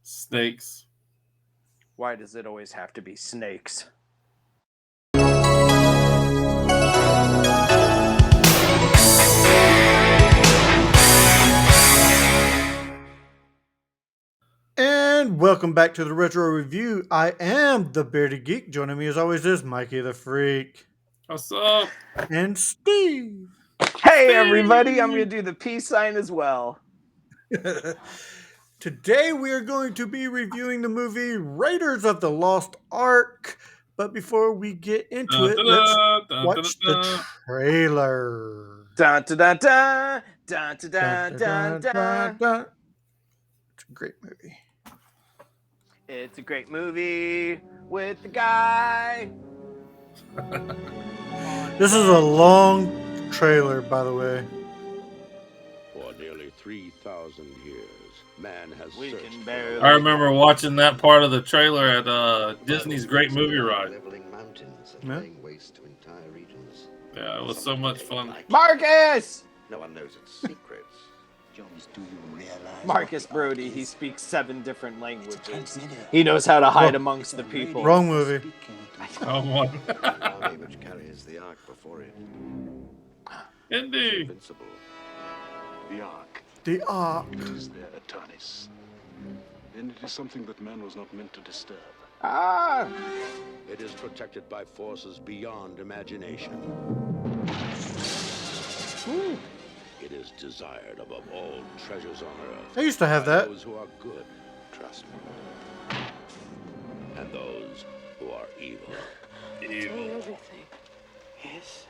Snakes. Why does it always have to be snakes? And welcome back to the Retro Review. I am the Bearded Geek. Joining me as always is Mikey the Freak. What's up? And Steve. Hey, everybody, I'm going to do the peace sign as well. Today we are going to be reviewing the movie Raiders of the Lost Ark. But before we get into it, let's watch the trailer. Dun, dun, dun, dun, dun, dun, dun, dun, dun. It's a great movie. It's a great movie with the guy. This is a long trailer, by the way. For nearly 3,000 years, man has We searched can for barely- the I remember watching that part of the trailer at Disney's Great Movie Ride. Leveling mountains and Yeah. laying waste to entire regions. Yeah, it was so much fun. Marcus! No one knows its secrets. Jones, do you realize? Marcus Brody, he speaks 7 different languages. He knows how to hide amongst the people. Wrong movie. Oh, one. An army which carries the Ark before it. Indeed. Invincible. The Ark The Ark. is their Atanis. And it is something that man was not meant to disturb. Ah! It is protected by forces beyond imagination. Ooh. It is desired above all treasures on earth. I used to have by that. Those who are good, Trust me. and those who are evil. Evil. Yes.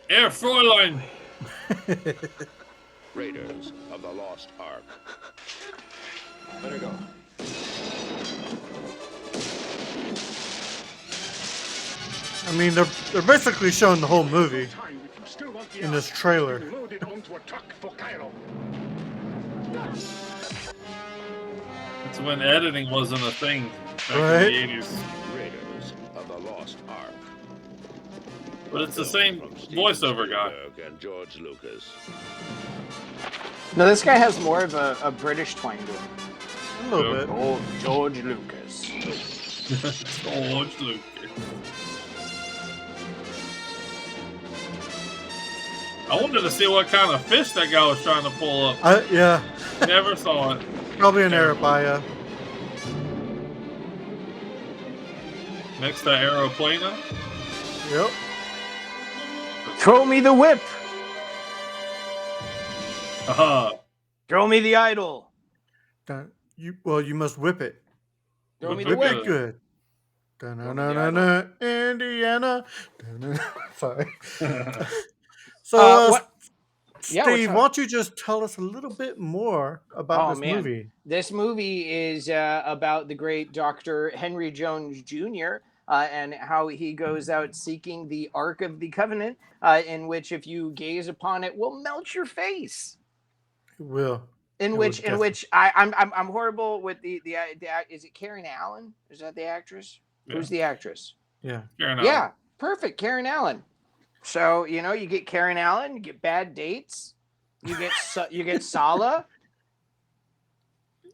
Air Fräulein. Raiders of the Lost Ark. Better go. I mean, they're basically showing the whole movie in this trailer. Load it onto a truck for Cairo. It's when editing wasn't a thing back Right. in the 80s. Raiders of the Lost Ark. But it's the same From Steven voiceover guy. Spielberg and George Lucas. No, this guy has more of a British twang to him. A little bit. Oh, George Lucas. George Lucas. I wanted to see what kind of fish that guy was trying to pull up. Yeah, Never saw it. probably an Arabaya. Next to Aeroplana. Yep. Throw me the whip. Haha. Throw me the idol. You must whip it. Throw me the Whip Whip whip. it good. Da-na-na-na-na, Indiana. Da-na-na. Sorry. So, What? Yeah, what's Steve, up? why don't you just tell us a little bit more about this movie? This movie is about the great Dr. Henry Jones Jr. And how he goes out seeking the Ark of the Covenant, in which, if you gaze upon it, will melt your face. It will. In It which, would in which, I'm horrible with the is it Karen Allen? Is that the actress? Yeah. Who's the actress? Yeah. Fair enough. Yeah, perfect, Karen Allen. So you get Karen Allen, you get Bad Dates, you get Sala.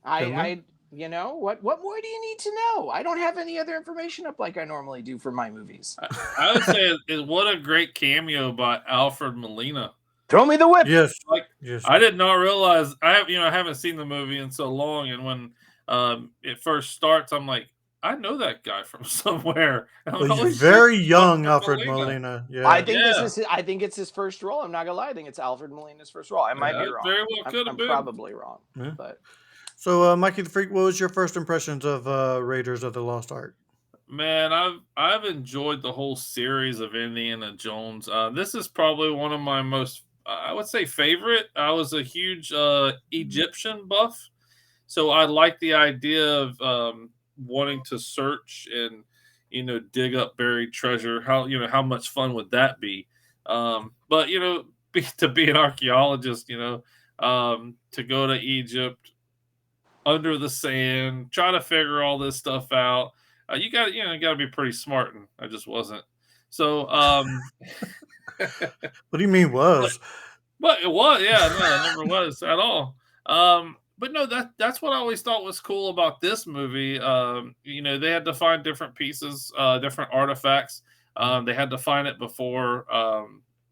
I what more do you need to know? I don't have any other information up like I normally do for my movies. I would say what a great cameo by Alfred Molina. Throw me the whip. Yes. Like, Yes. I did not realize I haven't seen the movie in so long, and when it first starts, I'm like, I know that guy from somewhere. Well, he's very young, Alfred Molina. Yeah. I think I think it's his first role. I'm not gonna lie. I think it's Alfred Molina's first role. I might be wrong. Very well could have I'm been. probably wrong. Yeah. But So, Mikey the Freak, what was your first impressions of Raiders of the Lost Ark? Man, I've enjoyed the whole series of Indiana Jones. This is probably one of my most, I would say, favorite. I was a huge Egyptian buff, so I like the idea of wanting to search and dig up buried treasure. How much fun would that be? But to be an archaeologist, to go to Egypt under the sand, try to figure all this stuff out. You got to be pretty smart, and I just wasn't. So, What do you mean was? but it was, yeah, no, it never was at all. but no, that's what I always thought was cool about this movie. You know, they had to find different pieces, different artifacts. They had to find it before,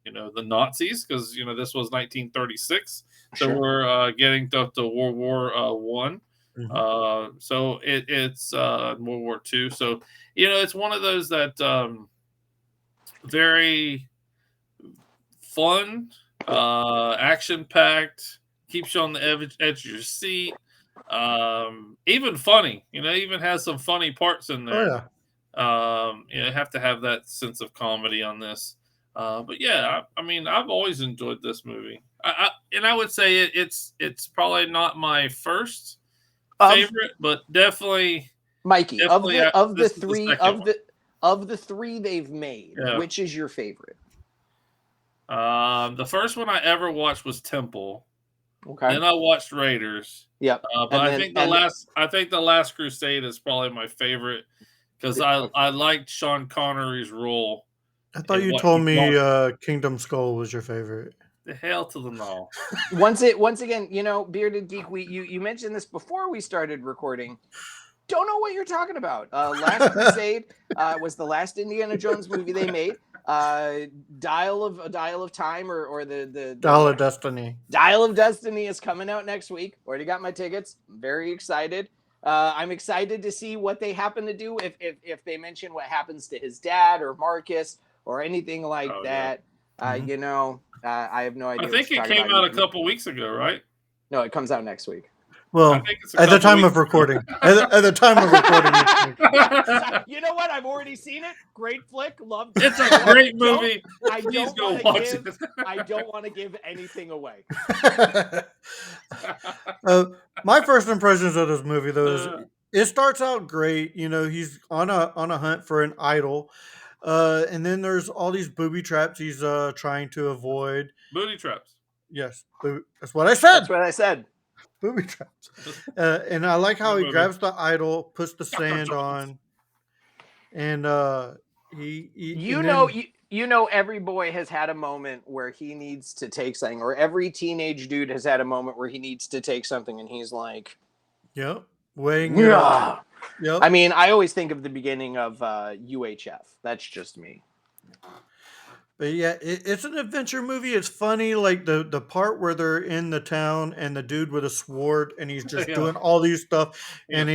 you know, the Nazis, because you know this was 1936, so Sure. we're getting to World War One. So it's World War Two. So you know, it's one of those that very fun, action packed, keeps you on the edge of your seat. Even funny, you know, even has some funny parts in Oh there. yeah. You know, have to have that sense of comedy on this. But yeah, I mean, I've always enjoyed this movie. And I would say it's probably not my first Of favorite, but definitely Mikey, definitely this is the second one. of the three they've made, Yeah. which is your favorite? The first one I ever watched was Temple. Okay. Then I watched Raiders. Yep. But I think the Last Crusade is probably my favorite because I liked Sean Connery's role. I thought in you what told he me brought. Kingdom Skull was your favorite. The hell to the no. Once again, you know, Bearded Geek, you mentioned this before we started recording. Don't know what you're talking about. Last Crusade was the last Indiana Jones movie they made. Dial of Time or the Dial of Destiny. Dial of Destiny is coming out next week. Already got my tickets. I'm very excited. I'm excited to see what they happen to do if they mention what happens to his dad or Marcus or anything like that. Yeah. You know, I have no idea. I think it came out a couple weeks ago, right? No, it comes out next week. Well, at the time of recording. At the time of recording. You know what? I've already seen it. Great flick. Loved it. It's a great movie. Please go watch it. I don't want to give anything away. My first impressions of this movie, though, is it starts out great. You know, he's on a hunt for an idol. And then there's all these booby traps he's trying to avoid. Booty traps. Yes, that's what I said. That's what I said. Booby traps. And I like how he grabs the idol, puts the sand on, and you know every boy has had a moment where he needs to take something, or every teenage dude has had a moment where he needs to take something, and he's like, "Yep, weighing it up." Yep. I mean, I always think of the beginning of UHF. That's just me. But yeah, it's an adventure movie. It's funny, like the part where they're in the town and the dude with a sword and he's just doing all these stuff, and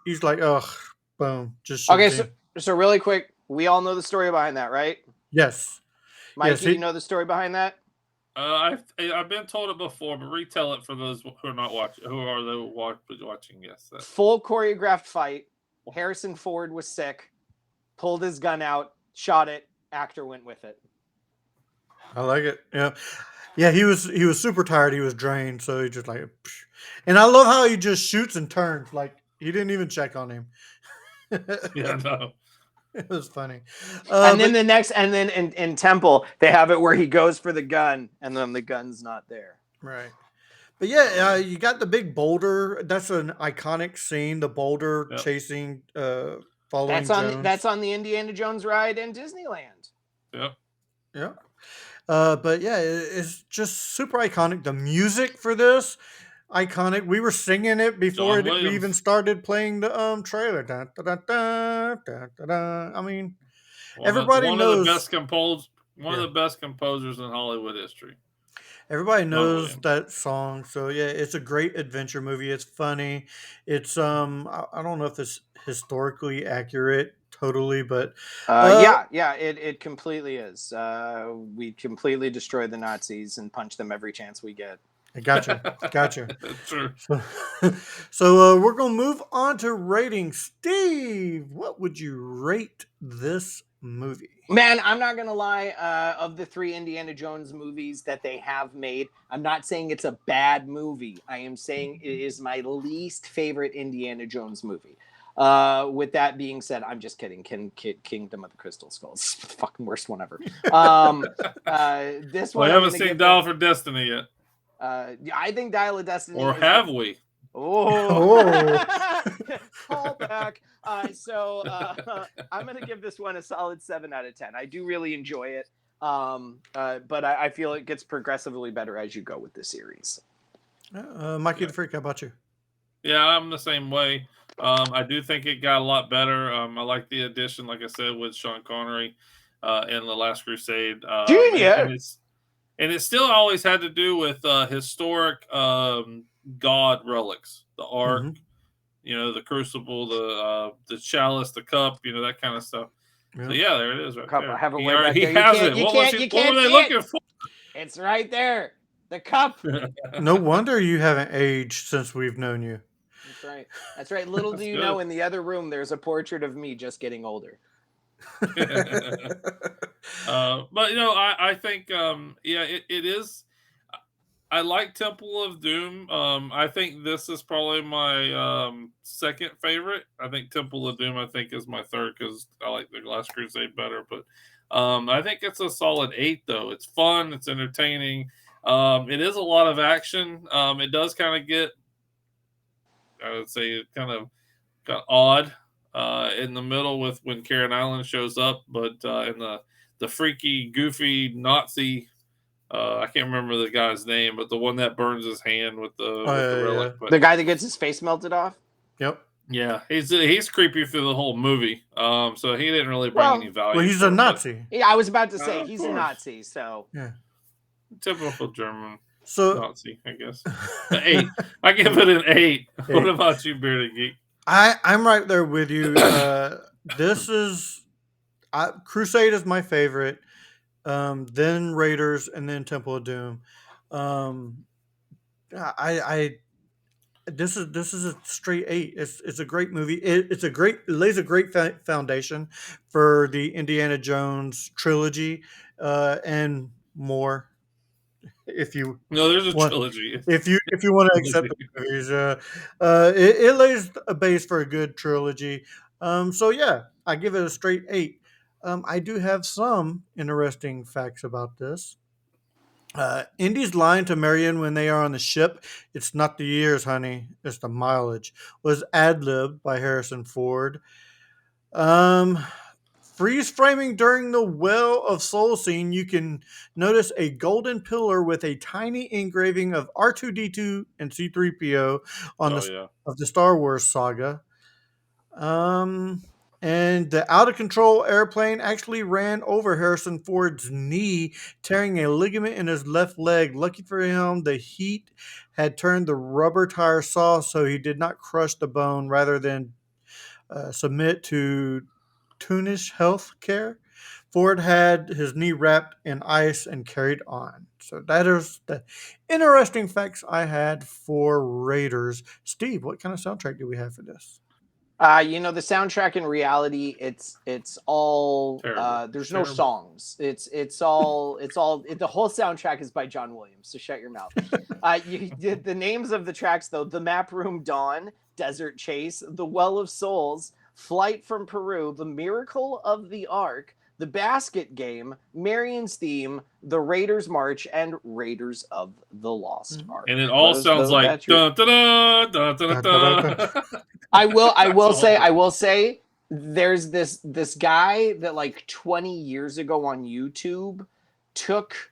he's like, "Ugh, boom, just okay." So really quick, we all know the story behind that, right? Yes. Mikey, you know the story behind that? I've been told it before, but retell it for those who are not watching. Who are they watching? Yes. Full choreographed fight. Harrison Ford was sick, pulled his gun out, shot it. Actor went with it. I like it. Yeah. He was super tired. He was drained, so he just like, psh. And I love how he just shoots and turns. Like he didn't even check on him. Yeah, no. It was funny. And then in Temple, they have it where he goes for the gun, and then the gun's not there. Right. But yeah, you got the big boulder. That's an iconic scene. The boulder chasing, following Jones. That's on the Indiana Jones ride in Disneyland. Yep. Yeah. But yeah, it's just super iconic. The music for this, iconic. We were singing it before we even started playing the trailer. Da, da, da, da, da, da. I mean, everybody knows. One of the best composers in Hollywood history. Everybody knows that song. So yeah, it's a great adventure movie. It's funny. It's I don't know if it's historically accurate totally, but it completely is. We completely destroy the Nazis and punch them every chance we get. Gotcha. True. So we're gonna move on to rating. Steve, what would you rate this movie? Man, I'm not gonna lie. Of the 3 Indiana Jones movies that they have made, I'm not saying it's a bad movie. I am saying it is my least favorite Indiana Jones movie. With that being said, I'm just kidding. Kingdom of the Crystal Skulls, the fucking worst one ever. This one. I haven't seen Dial for Destiny yet. I think Dial of Destiny. Or have we? Oh. Call back. So I'm going to give this one a solid 7 out of 10. I do really enjoy it. But I feel it gets progressively better as you go with the series. Mikey the Freak, how about you? Yeah, I'm the same way. I do think it got a lot better. I like the addition, like I said, with Sean Connery in The Last Crusade. Junior. And it still always had to do with historic god relics, the Ark, the crucible, the chalice, the cup, that kind of stuff. Yeah. So yeah, there it is, right Cup, there. I have it way back He there. has it. You What can't were they see looking it. for? It's right there. The cup. No wonder you haven't aged since we've known you. That's right. That's right. Little do you know, in the other room, there's a portrait of me just getting older. But I think it is. I like Temple of Doom. I think this is probably my second favorite. I think Temple of Doom, I think, is my third because I like The Last Crusade better. But I think it's a solid 8, though. It's fun. It's entertaining. It is a lot of action. It does kind of get, I would say, kind of odd in the middle with when Karen Allen shows up. But in the freaky, goofy Nazi. I can't remember the guy's name, but the one that burns his hand with the relic. But the guy that gets his face melted off. Yep. Yeah, he's creepy through the whole movie. So he didn't really bring any value. Well, he's a Nazi. Yeah, I was about to say he's a Nazi. So yeah, typical German Nazi, I guess. 8. I give it an 8. What about you, Bearded Geek? I'm right there with you. This is Crusade is my favorite. Then Raiders, and then Temple of Doom. This is a straight 8. It's a great movie. It lays a great foundation for the Indiana Jones trilogy and more. If you there's a trilogy. If you want to accept the movies, it lays a base for a good trilogy. So yeah, I give it a straight 8. I do have some interesting facts about this. Indy's line to Marion when they are on the ship, "It's not the years, honey, it's the mileage," was ad-libbed by Harrison Ford. Freeze framing during the Well of Soul scene, you can notice a golden pillar with a tiny engraving of R2-D2 and C-3PO of the Star Wars saga. And the out of control airplane actually ran over Harrison Ford's knee, tearing a ligament in his left leg. Lucky for him, the heat had turned the rubber tire soft, so he did not crush the bone rather than submit to Tunish health care. Ford had his knee wrapped in ice and carried on. So that is the interesting facts I had for Raiders. Steve, what kind of soundtrack do we have for this? The soundtrack in reality, it's all there's no songs. The whole soundtrack is by John Williams. So shut your mouth. The names of the tracks though: The Map Room Dawn, Desert Chase, The Well of Souls, Flight from Peru, The Miracle of the Ark, The Basket Game, Marion's Theme, The Raiders March, and Raiders of the Lost Ark. And it all sounds like dun, dun, dun, dun, dun, dun. I will say there's this guy that like 20 years ago on YouTube took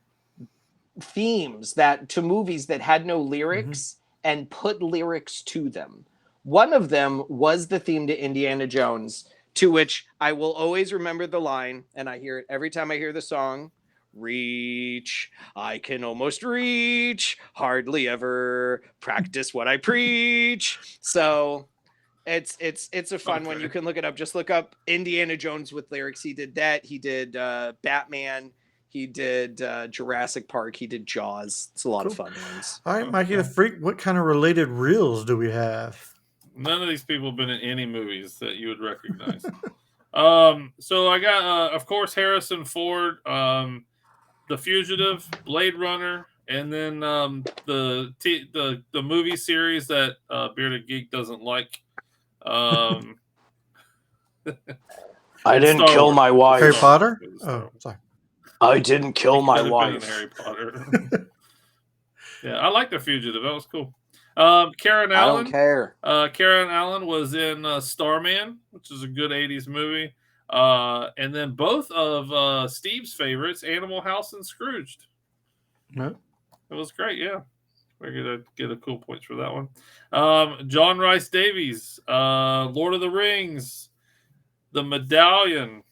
themes to movies that had no lyrics and put lyrics to them. One of them was the theme to Indiana Jones, to which I will always remember the line, and I hear it every time I hear the song. Reach, I can almost reach, hardly ever practice what I preach. So it's a fun one. You can look it up. Just look up Indiana Jones with lyrics. He did that. He did Batman. He did Jurassic Park. He did Jaws. It's a lot of fun ones. All right, Mikey the Freak, what kind of related reels do we have? None of these people have been in any movies that you would recognize. So I got, of course, Harrison Ford, The Fugitive, Blade Runner, and then the movie series that Bearded Geek doesn't like. I didn't kill my wife. Harry Potter? Oh, sorry. I didn't kill my wife. Harry Potter. Yeah, I like The Fugitive. That was cool. Karen Allen. I don't care. Karen Allen was in Starman, which is a good 80s movie. And then both of Steve's favorites, Animal House and Scrooged. No. It was great, yeah. Figured I'd get a cool points for that one. John Rice Davies, Lord of the Rings, The Medallion,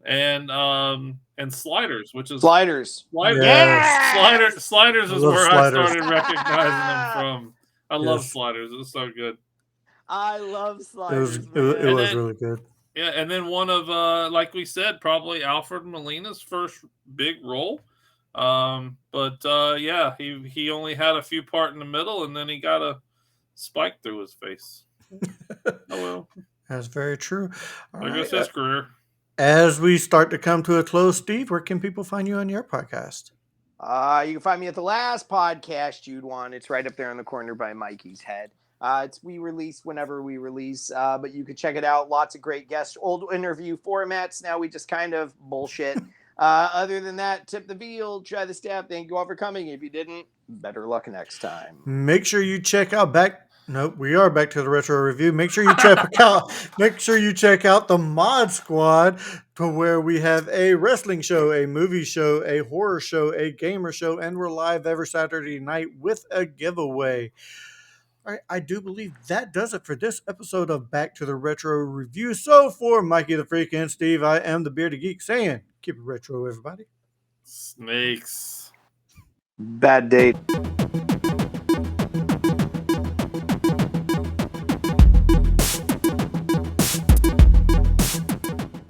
and Sliders, which is Sliders. Yes. Sliders I is love where I Sliders. started recognizing them from. I love Yes. Sliders. It was so good. I love It Sliders, was man. it was really good. Yeah, and then one of like we said, probably Alfred Molina's first big role. But yeah, he only had a few part in the middle, and then he got a spike through his face. Oh well, That's very true. All there right. goes his career. As we start to come to a close, Steve, where can people find you on your podcast? You can find me at the last podcast you'd want. It's right up there in the corner by Mikey's head. We release whenever we release, but you can check it out. Lots of great guests, old interview formats. Now we just kind of bullshit. Other than that, tip the veal, try the stab. Thank you all for coming. If you didn't, better luck next time. Make sure you check out we are back to the retro review. Make sure you check out the Mod Squad, to where we have a wrestling show, a movie show, a horror show, a gamer show, and we're live every Saturday night with a giveaway. All right, I do believe that does it for this episode of Back to the Retro Review. So for Mikey the Freak and Steve, I am the Bearded Geek saying, keep it retro, everybody. Snakes. Bad date.